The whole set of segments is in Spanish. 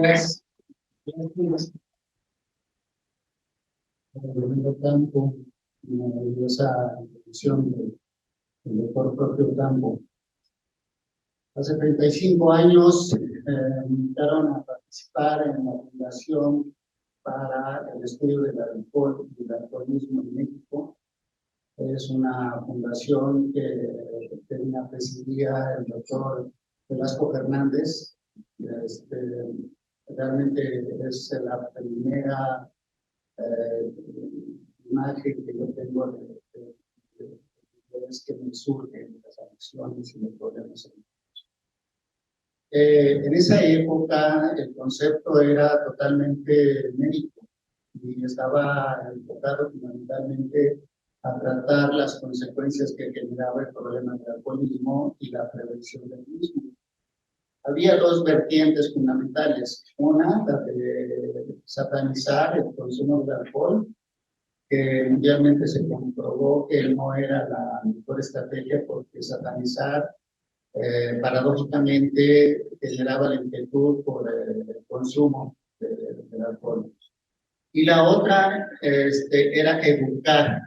días. Buenos días. Domingo Campo, una maravillosa edición del doctor Propio Campo. Hace 35 años me invitaron a participar en la Fundación para el Estudio del Alcohol y el Alcoholismo en México. Es una fundación que presidía el doctor Velasco Fernández. Realmente es la primera imagen que yo tengo de que me surgen las adicciones y los problemas. En esa época el concepto era totalmente médico y estaba enfocado fundamentalmente a tratar las consecuencias que generaba el problema del alcoholismo y la prevención del mismo. Había dos vertientes fundamentales. Una, la de satanizar el consumo de alcohol, que mundialmente se comprobó que no era la mejor estrategia porque satanizar paradójicamente generaba la inquietud por el consumo del alcohol. Y la otra era educar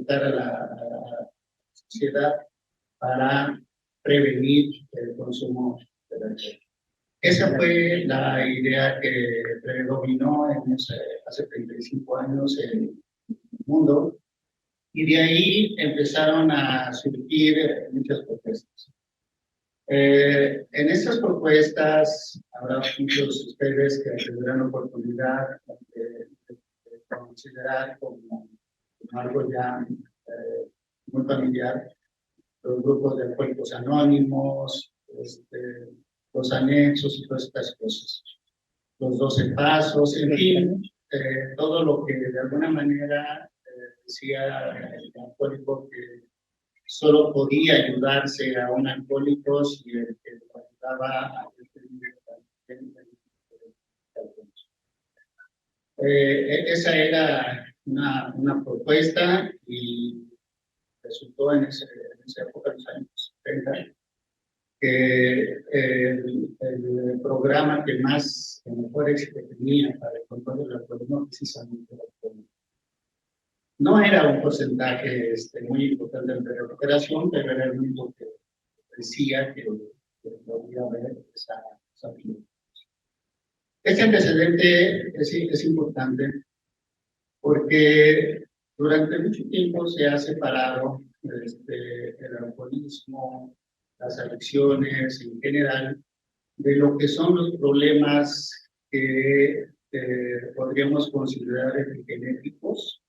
a la sociedad para prevenir el consumo del alcohol. Esa fue la idea que predominó hace 35 años en el mundo, y de ahí empezaron a surgir muchas propuestas. En estas propuestas habrá muchos de ustedes que tendrán oportunidad de considerar como algo ya muy familiar: los grupos de alcohólicos anónimos, los anexos y todas estas cosas, los 12 pasos, en fin, todo lo que de alguna manera decía el alcohólico que solo podía ayudarse a un alcohólico si el que lo ayudaba a esa era una propuesta, y resultó en esa época, los años 70, que el programa que mejor éxito tenía para el control del alcoholismo precisamente era el alcoholismo. No era un porcentaje muy importante de recuperación, pero era el único que decía que podía haber esa figura. Este antecedente es importante porque durante mucho tiempo se ha separado el alcoholismo, las adicciones en general, de lo que son los problemas que podríamos considerar genéticos,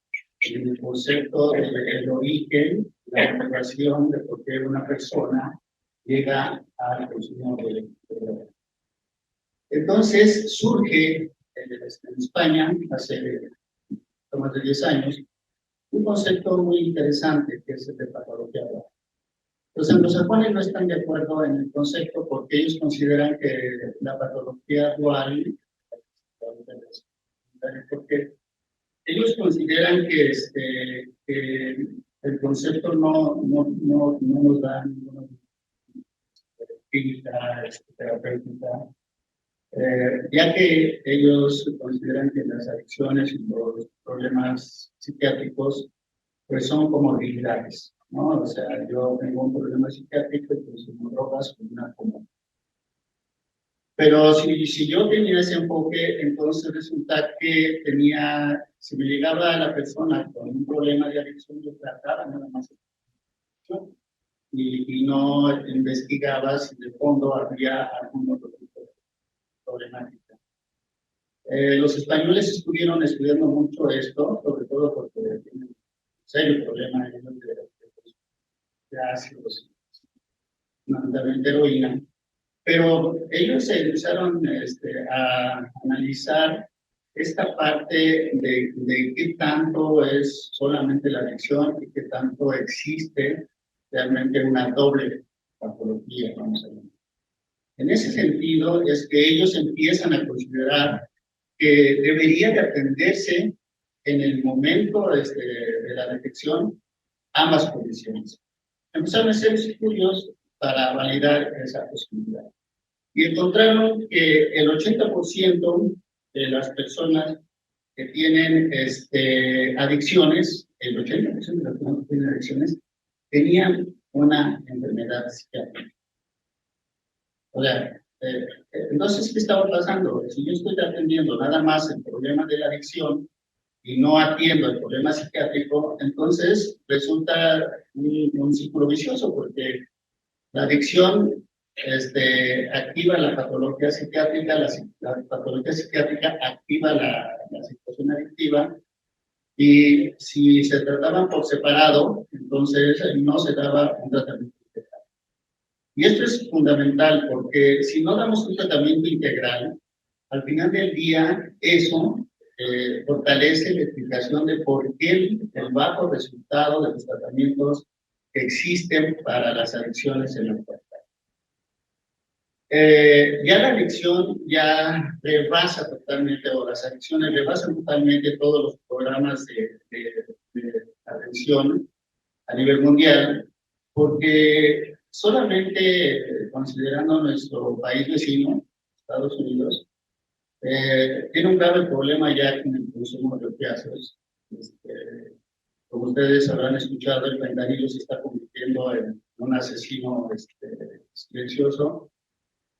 en el concepto del origen, la motivación de por qué una persona llega al consumo de droga. Entonces surge en España, hace más de 10 años, un concepto muy interesante que es el de patología dual. Los anglosajones no están de acuerdo en el concepto porque ellos consideran que la patología dual, porque ellos consideran que el concepto no nos da ninguna clínica terapéutica, ya que ellos consideran que las adicciones y los problemas psiquiátricos pues son comorbilidades, ¿no? O sea, yo tengo un problema psiquiátrico y consumo drogas con una común. Pero si yo tenía ese enfoque, entonces resulta que si me llegaba a la persona con un problema de adicción, yo trataba nada más y no investigaba si de fondo había algún otro tipo de problemática. Los españoles estuvieron estudiando mucho esto, sobre todo porque tienen un serio problema de ácidos, fundamentalmente heroína. Pero ellos se empezaron a analizar esta parte de qué tanto es solamente la adicción y qué tanto existe realmente una doble patología, vamos a ver. En ese sentido es que ellos empiezan a considerar que debería de atenderse en el momento de la detección ambas condiciones. Empezaron a hacer estudios para validar esa posibilidad. y encontraron que el 80% de las personas que tienen adicciones, el 80% de las personas que tienen adicciones, tenían una enfermedad psiquiátrica. O sea, entonces, ¿qué estaba pasando? Si yo estoy atendiendo nada más el problema de la adicción y no atiendo el problema psiquiátrico, entonces resulta un círculo vicioso, porque la adicción activa la patología psiquiátrica, la patología psiquiátrica activa la situación adictiva, y si se trataban por separado, entonces no se daba un tratamiento integral. Y esto es fundamental, porque si no damos un tratamiento integral, al final del día eso fortalece la explicación de por qué el bajo resultado de los tratamientos que existen para las adicciones en la actualidad. Ya la adicción ya rebasa totalmente, o las adicciones rebasan totalmente todos los programas de atención a nivel mundial, porque solamente considerando nuestro país vecino, Estados Unidos, tiene un grave problema ya con el consumo de opiáceos. Como ustedes habrán escuchado, el fentanilo se está convirtiendo en un asesino silencioso,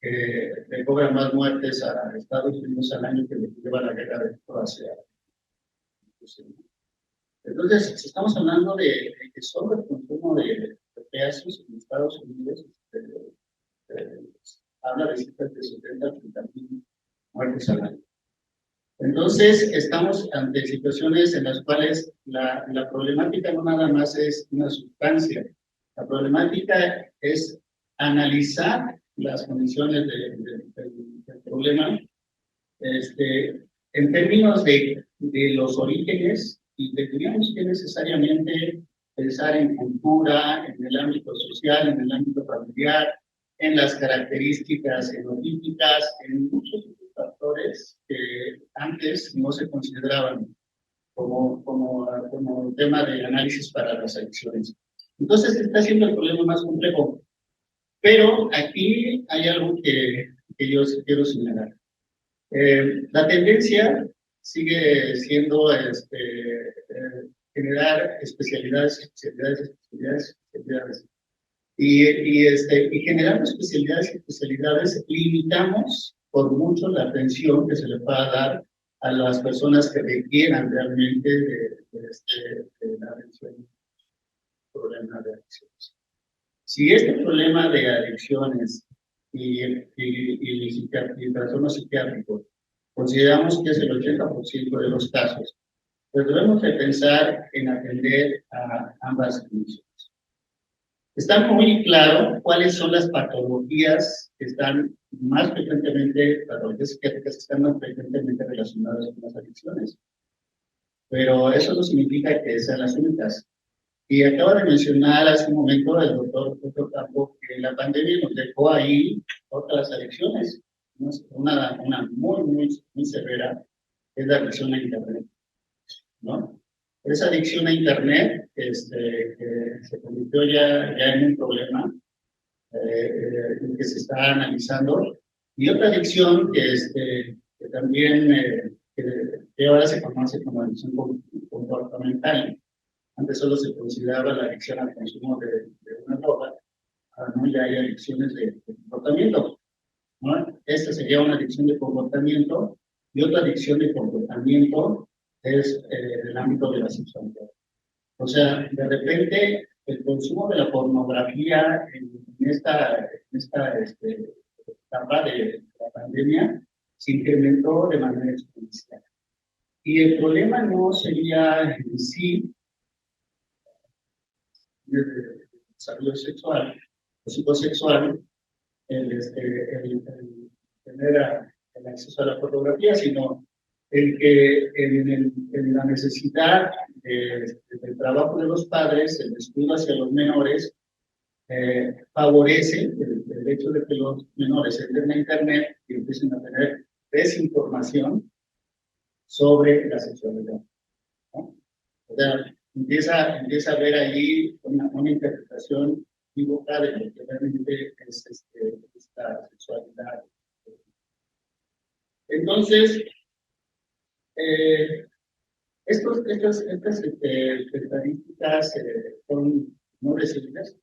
que le cobra más muertes a Estados Unidos al año que le lleva la guerra de Croacia. Entonces, si estamos hablando de que solo el consumo de opiáceos en Estados Unidos habla de cifras de 70 a 80 mil muertes al año. Entonces, estamos ante situaciones en las cuales la problemática no nada más es una sustancia. La problemática es analizar las condiciones del problema en términos de los orígenes, y tendríamos que necesariamente pensar en cultura, en el ámbito social, en el ámbito familiar, en las características fenotípicas, en muchos factores que antes no se consideraban como tema de análisis para las adicciones. Entonces está siendo el problema más complejo. Pero aquí hay algo que yo quiero señalar. La tendencia sigue siendo generar especialidades. Y generando especialidades, limitamos por mucho la atención que se le pueda dar a las personas que requieran realmente de la atención, problema de adicciones. Si este problema de adicciones y trastornos psiquiátricos consideramos que es el 80% de los casos, pues debemos de pensar en atender a ambas condiciones. Está muy claro cuáles son las patologías que están más frecuentemente, patologías psiquiátricas que están más frecuentemente relacionadas con las adicciones, pero eso no significa que sean las únicas. Y acaba de mencionar hace un momento el doctor Campo que la pandemia nos dejó ahí otras adicciones, una muy severa, es la adicción a Internet, ¿no? Esa adicción a Internet que se convirtió ya en un problema que se está analizando, y otra adicción que también que ahora se conoce como adicción comportamental. Antes solo se consideraba la adicción al consumo de una droga, ahora no, ya hay adicciones de comportamiento, ¿no? Esta sería una adicción de comportamiento, y otra adicción de comportamiento es el ámbito de la sexualidad. O sea, de repente el consumo de la pornografía en esta etapa de la pandemia se incrementó de manera exponencial. Y el problema no sería en sí el desarrollo sexual o psicosexual, el tener el acceso a la pornografía, sino el que en la necesidad del trabajo de los padres, el descuido hacia los menores, favorece el hecho de que los menores entren a Internet y empiecen a tener desinformación sobre la sexualidad, ¿no? O sea, empieza a haber allí una interpretación equívoca de lo que realmente es esta sexualidad. Entonces, estas estadísticas son no recibidas.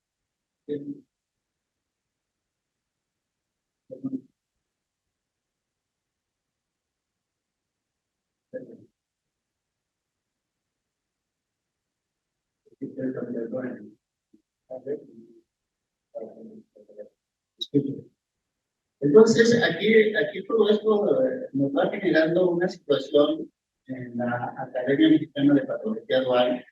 Entonces, aquí todo esto nos va generando una situación en la Academia Mexicana de Patología Dual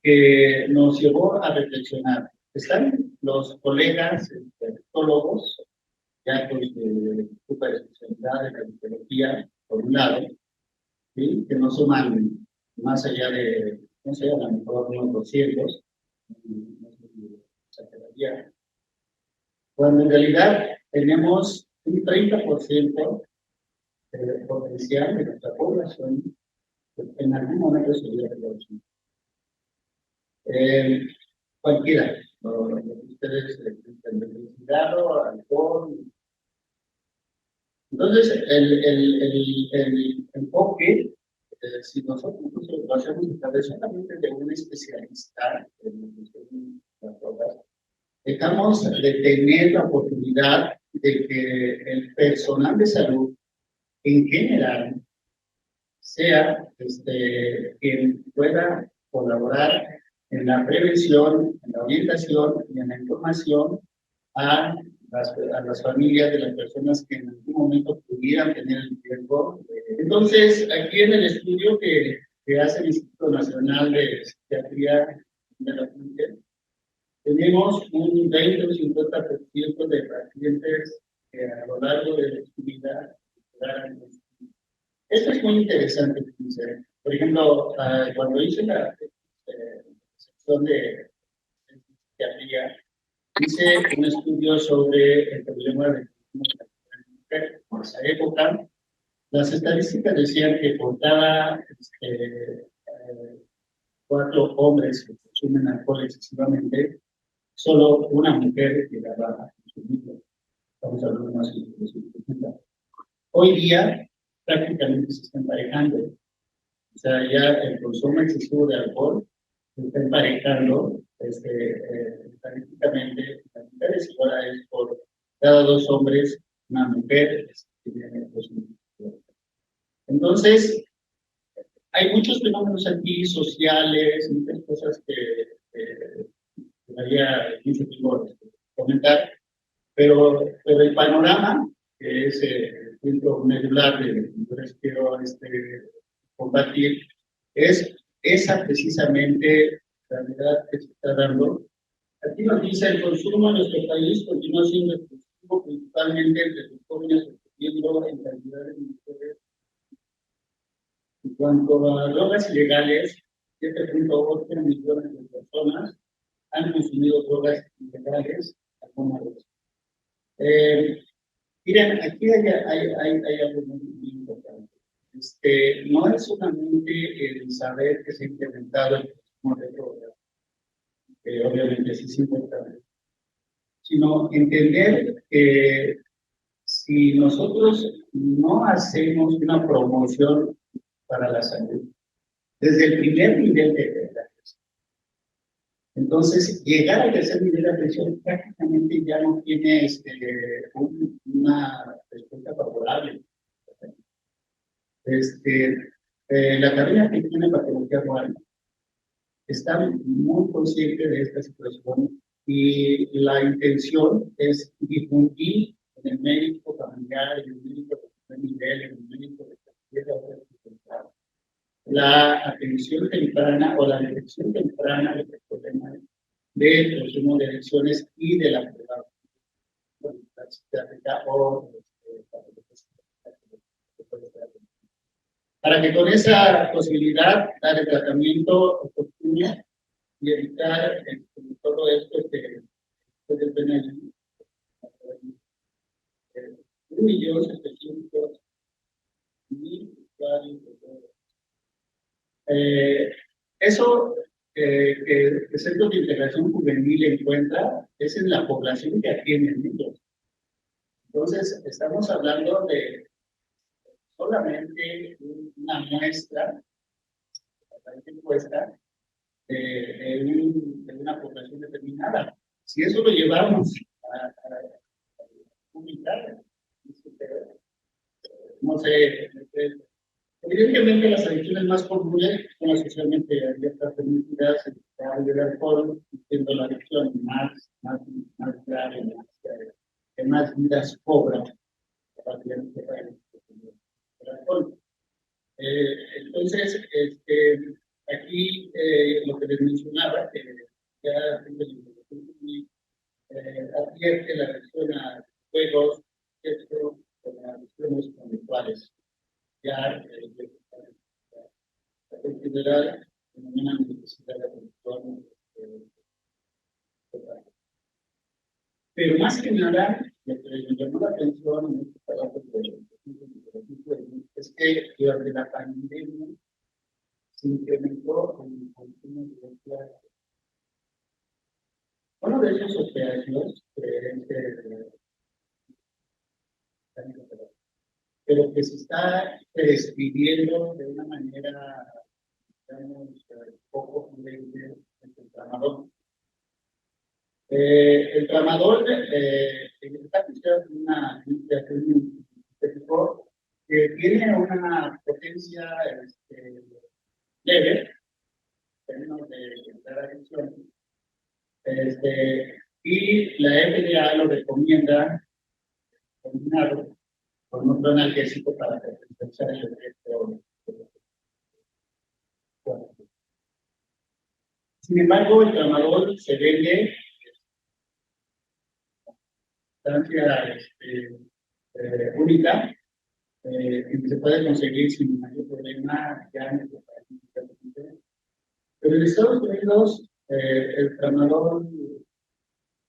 que nos llevó a reflexionar. Están los colegas psicólogos, ya con su superespecialidad de cardiología, por un lado, ¿sí? Que no suman más allá de, no sé, a lo mejor unos 200, no sé si exageraría, cuando en realidad tenemos un 30% de potencial de nuestra población que en algún momento se hubiera reducido. Cualquiera, lo que ustedes el cigarro, alcohol. Entonces, el enfoque, si nosotros lo hacemos solamente de un especialista en las drogas, dejamos de tener la oportunidad de que el personal de salud en general sea quien pueda colaborar en la prevención, en la orientación y en la información a las familias de las personas que en algún momento pudieran tener el riesgo. Entonces, aquí en el estudio que hace el Instituto Nacional de Psiquiatría de la Mujer, tenemos un 20 o 50% de pacientes que a lo largo de su vida quedaran. Esto es muy interesante. Por ejemplo, cuando hice la sección de psiquiatría, hice un estudio sobre el problema de la mujer. En esa época, las estadísticas decían que por cada 4 hombres que consumen alcohol excesivamente, solo una mujer llegaba a consumirlo. Estamos hablando más de 50. Hoy día, prácticamente se está emparejando. O sea, ya el consumo excesivo de alcohol se está emparejando estadísticamente. Las mujeres y ahora es por cada 2 hombres, una mujer que tiene consumo. Entonces, hay muchos fenómenos aquí sociales, muchas cosas que daría mucho tiempo comentar, pero el panorama, que es el punto medular de lo que yo les quiero compartir, es esa precisamente realidad que se está dando. Aquí nos dice el consumo en nuestro país continúa siendo exclusivo principalmente entre los jóvenes, recibiendo en cantidades de mujeres. En cuanto a drogas ilegales, 7.8 millones de personas han consumido drogas ilegales alguna vez. Miren, aquí hay algo muy importante. No es solamente el saber que se ha implementado el consumo de drogas, que obviamente sí es importante, sino entender que si nosotros no hacemos una promoción para la salud, desde el primer nivel de la atención, entonces llegar al tercer nivel de atención prácticamente ya no tiene una respuesta favorable. La Academia Mexicana de Patología Dual está muy consciente de esta situación y la intención es difundir en el médico familiar, en el médico de primer nivel, en el médico de cualquier otra especialidad, la atención temprana o la detección temprana de los problemas del consumo de adicciones y de la psiquiátrica o para que con esa posibilidad dar el tratamiento oportuno y evitar todo esto que ustedes ven allí. 1.700.000 usuarios de drogas. Eso que Centros de Integración Juvenil encuentra es en la población que atiende niños. Entonces, estamos hablando de solamente una muestra, una encuesta de una población determinada. Si eso lo llevamos a publicar, no sé, evidentemente las adicciones más comunes son las socialmente abiertas, permitidas, el alcohol, siendo la adicción más grave, que más vidas cobra el alcohol. Entonces, aquí lo que les mencionaba, que ya advierte la adicción a juegos, esto, con las adicciones conductuales. Ya, en general, una necesidad de conductual. Pero más que nada, lo que me llamó la atención en este trabajo es que durante la pandemia se incrementó el consumo de opiáceos. Uno de esos opiáceos pero que se está describiendo de una manera, digamos, poco prudente el tramador. El tramador está considerado una investigación científica que tiene una potencia leve, en términos de la adicción, y la FDA lo recomienda combinado con otro analgésico para compensar el efecto. Sin embargo, el tramador se vende sustancia única que se puede conseguir sin mayor problema ya en nuestro país. Pero en Estados Unidos, el tramador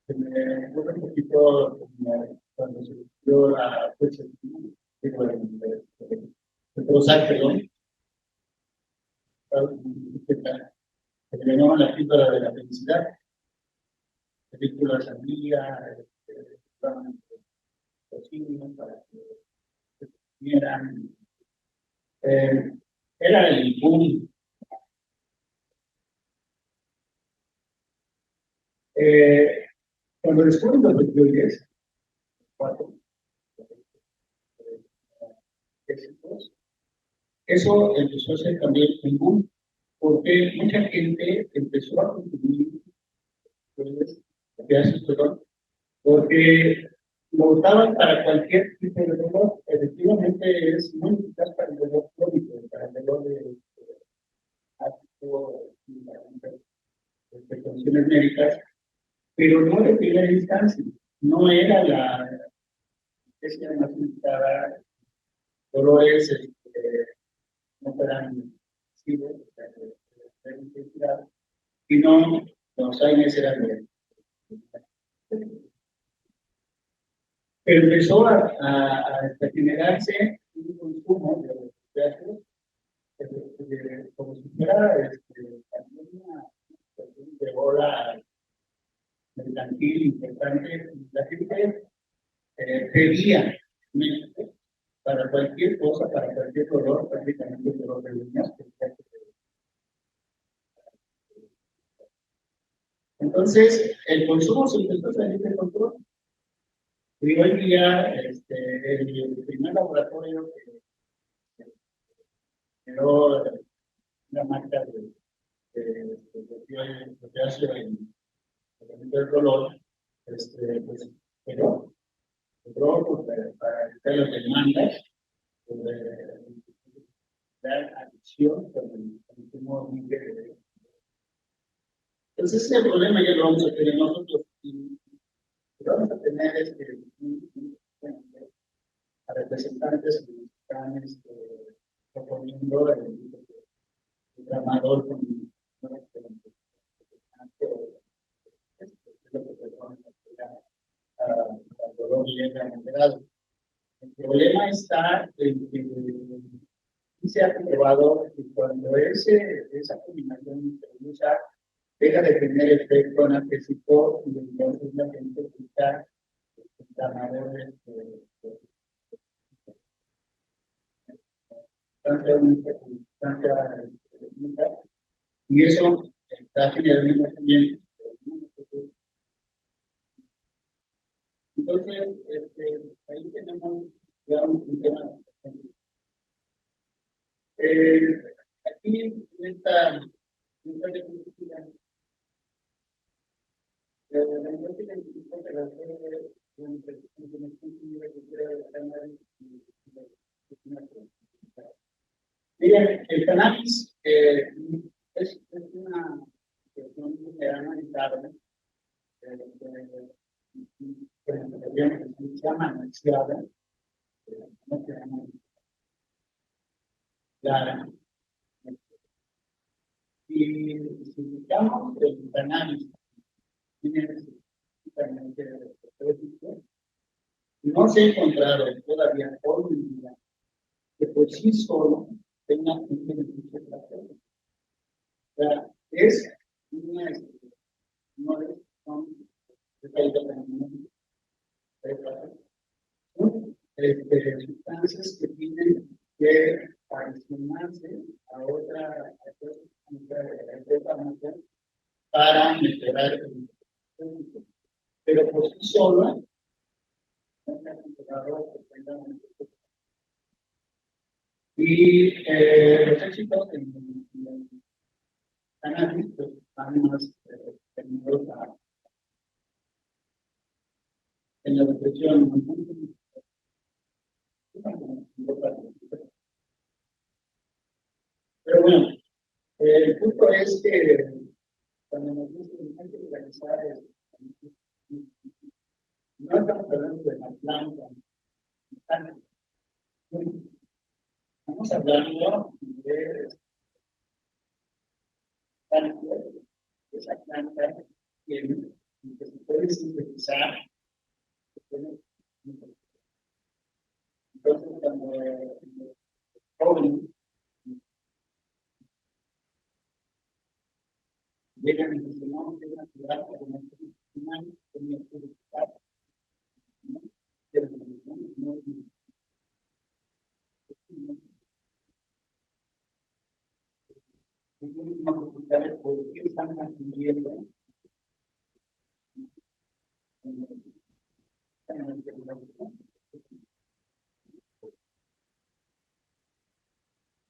se me ocurre un poquito como cuando se dio la fecha de Prozac, perdón, que le llamaban la píldora de la felicidad, películas amigas, para que vieran. Era el boom. Cuando descubren los opioides, eso empezó a ser también un boom, porque mucha gente empezó a consumir opioides, porque lo usaban para cualquier tipo de dolor. Efectivamente es muy eficaz para el dolor crónico, para el dolor de condiciones médicas, pero no de primera instancia. No era la especie más indicada. Dolores no eran sensibles, de intensidad, y no los aires eran de. Pero empezó a generarse un consumo de los pedaços como si fuera una de bola mercantil importante. La gente pedía para cualquier cosa, para cualquier dolor, prácticamente el dolor de uñas. Entonces, el consumo se empezó a salir de control. Y hoy día, el primer laboratorio que generó una marca de opiáceo en el dolor, pues, pero para evitar las demandas, dar adicción con el consumo libre de. Entonces, ese problema ya lo vamos a tener nosotros. Y lo vamos a tener a representantes que están proponiendo el tramador con al dolor leve moderado. El problema está en que se ha comprobado que cuando esa combinación se usa deja de tener efecto analgésico y entonces la gente quita inflamadores y eso está generando también. Entonces, ahí tenemos ya un tema. Aquí en esta diapositiva, la encuesta identifica que las miren, el cannabis es una cuestión que ha analizado se llama anexionada, y si buscamos el cannabis, no se ha encontrado todavía hoy en día que por sí solo tenga un beneficio para todos. O sea, es una no es sustancias que tienen que adicionarse a otra para mejorar el producto. Pero por sí sola no se ha encontrado que tengan. Y los éxitos en cannabis están más tenidos en la depresión. Pero bueno, el punto es que cuando nos dicen que hay que legalizar, no estamos hablando de la planta, estamos hablando de esa planta que se puede sintetizar. Entonces, cuando joven llegan y dicen, no, es una ciudad que no es purificar, ¿no? Pero no es por qué están adquiriendo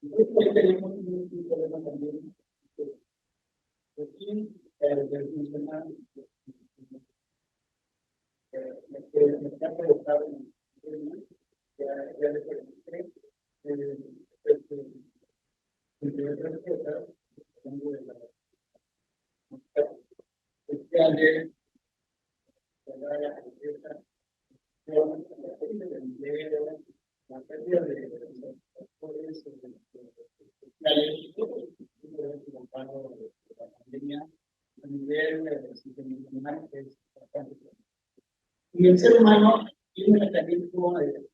entonces tenemos un problema también aquí del funcionario que está provocado en el ya le pregunté entre otras cosas tengo de la sociales la pobreza la pérdida de empleo la pérdida de sectores sociales la pandemia a nivel internacional es bastante. Y el ser humano tiene un mecanismo de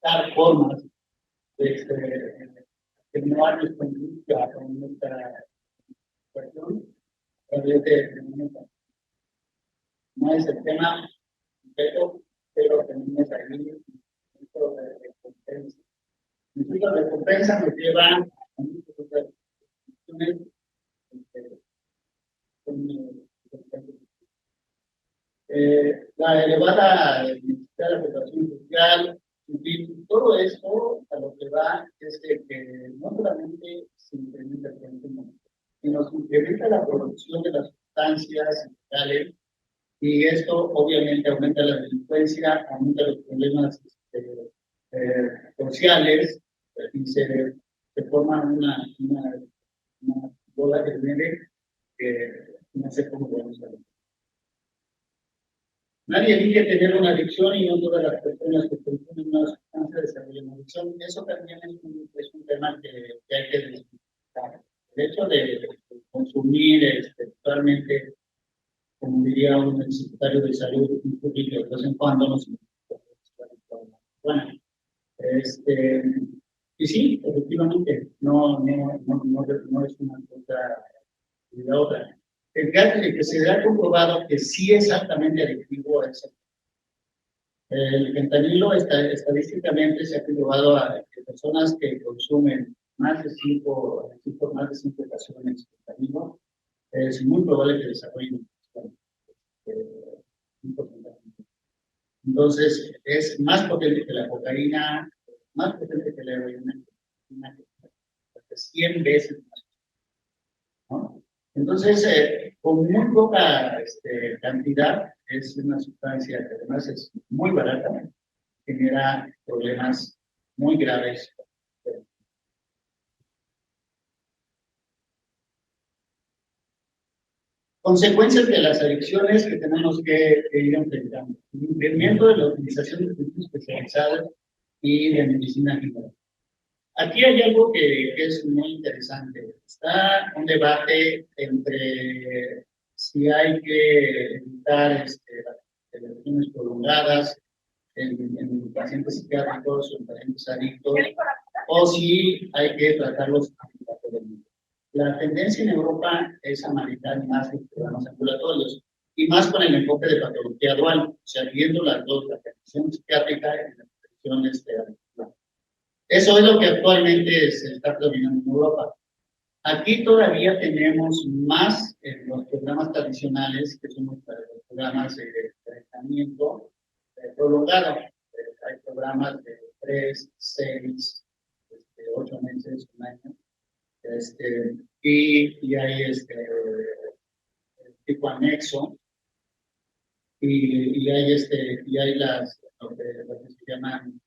dar formas de atenuar nuestra industria con nuestra cuestión, no es el tema pero tenemos ahí un de recompensa. El de recompensa nos lleva a muchas otras cuestiones la elevada necesidad de aplicación social, en fin, todo esto a lo que va es que no solamente se incrementa el consumo, sino se incrementa la producción de las sustancias ilegales y esto obviamente aumenta la delincuencia, aumenta los problemas sociales y se forma una bola de nieve que no sé cómo vamos a ver. Nadie dice tener una adicción y no todas las personas que consumen una sustancia desarrollan una adicción. Eso también es un tema que hay que discutir. El hecho de consumir actualmente, como diría un secretario de salud pública, de vez en cuando no se bueno, Y sí, efectivamente, no es una cosa y la otra. El que se ha comprobado que sí es altamente adictivo es el fentanilo. Estadísticamente se ha comprobado a que personas que consumen más de cinco ocasiones fentanilo, es muy probable que desarrollen un porcentaje. Entonces, es más potente que la cocaína, más potente que la heroína, 100 veces más, ¿no? Entonces, con muy poca cantidad, es una sustancia que además es muy barata, genera problemas muy graves. Consecuencias de las adicciones que tenemos que ir enfrentando. El incremento de la utilización de productos especializados y de medicina general. Aquí hay algo que es muy interesante. Está un debate entre si hay que evitar las intervenciones prolongadas en pacientes psiquiátricos o en pacientes adictos, o si hay que tratarlos ambulatorialmente. La tendencia en Europa es a manejar más los programas ambulatorios y más con el enfoque de patología dual, o sea, viendo las dos, la atención psiquiátrica y la atención ambulatoria. Eso es lo que actualmente se está predominando en Europa. Aquí todavía tenemos más en los programas tradicionales, que son los programas de tratamiento prolongado. Hay programas de 3, 6, 8 meses, un año. Y hay tipo anexo, y hay lo que se llaman,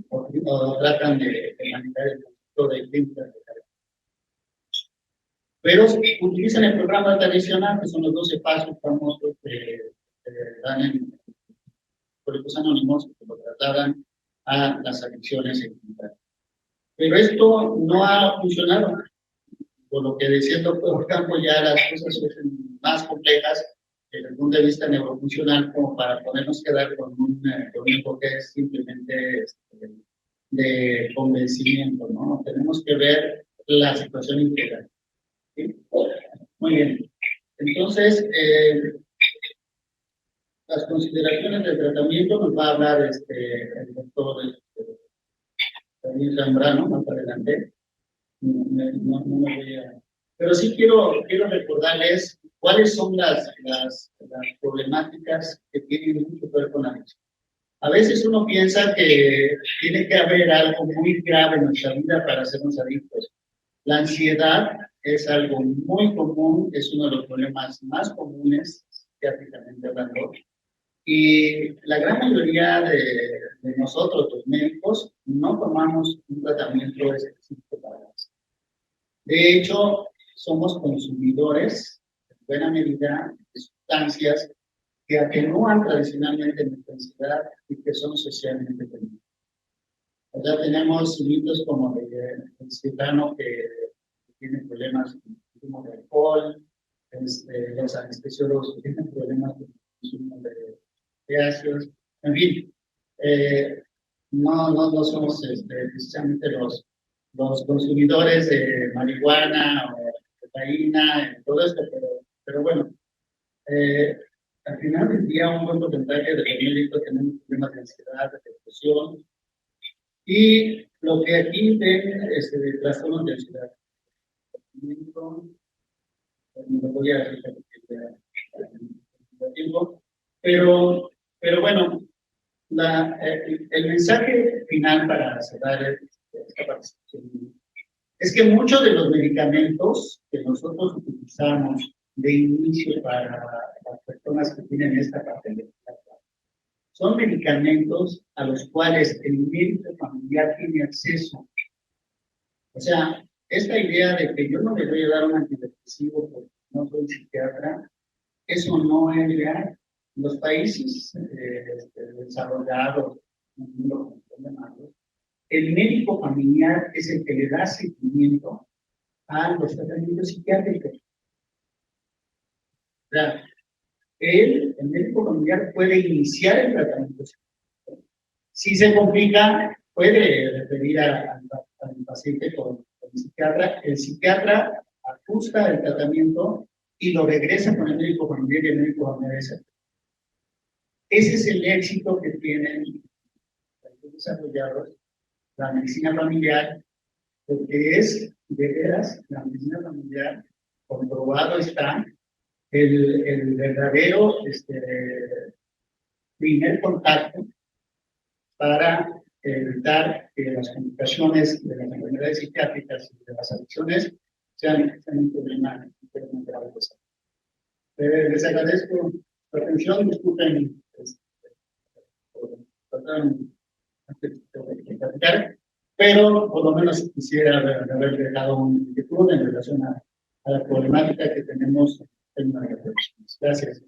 o tratan de manejar el concepto de clínicas de carga. Pero utilizan el programa tradicional, que son los 12 pasos famosos que dan en Alcohólicos Anónimos, que lo trasladan a las adicciones secundarias. Pero esto no ha funcionado. Por lo que decía el doctor Campo, ya las cosas son más complejas desde el punto de vista neurofuncional, como para podernos quedar con un enfoque simplemente de convencimiento, ¿no? Tenemos que ver la situación integral. ¿Sí? Muy bien. Entonces, las consideraciones del tratamiento nos va a hablar el doctor Daniel Zambrano más adelante. No me voy a... Pero sí quiero recordarles cuáles son las problemáticas que tienen mucho que ver con la adicción. A veces uno piensa que tiene que haber algo muy grave en nuestra vida para hacernos adictos. La ansiedad es algo muy común, es uno de los problemas más comunes, psiquiátricamente hablando, y la gran mayoría de nosotros, los médicos, no tomamos un tratamiento específico para eso. De hecho, somos consumidores, en buena medida, de sustancias que atenúan tradicionalmente nuestra ansiedad y que son socialmente permitidas. O sea, tenemos mitos como el ciudadano que tiene problemas con el consumo de alcohol, los anestesiólogos que tienen problemas con el consumo de ácidos, en fin, no somos precisamente los consumidores de marihuana o de cocaína, todo esto, pero bueno, al final del día un buen porcentaje de los médicos tenemos problemas de ansiedad, de depresión, y lo que aquí ven de trastornos de ansiedad. No voy a repetir tiempo, pero bueno, el mensaje final para cerrar esta participación es que muchos de los medicamentos que nosotros utilizamos de inicio para las personas que tienen esta patología son medicamentos a los cuales el médico familiar tiene acceso. O sea, esta idea de que yo no le voy a dar un antidepresivo porque no soy psiquiatra, eso no es real. Los países desarrollados, el médico familiar es el que le da seguimiento a los tratamientos psiquiátricos. O sea, el médico familiar puede iniciar el tratamiento psiquiátrico. Si se complica, puede referir al paciente con el psiquiatra. El psiquiatra ajusta el tratamiento y lo regresa con el médico familiar y el médico familiar. Ese es el éxito que tienen los desarrollados la medicina familiar, porque es de veras la medicina familiar, comprobado está, el verdadero primer contacto para evitar que las complicaciones de las enfermedades psiquiátricas y de las adicciones sean un problema grave. Les agradezco su atención, disculpen pero por lo menos quisiera haber dejado una inquietud en relación a la problemática que tenemos en la reflexión. Gracias.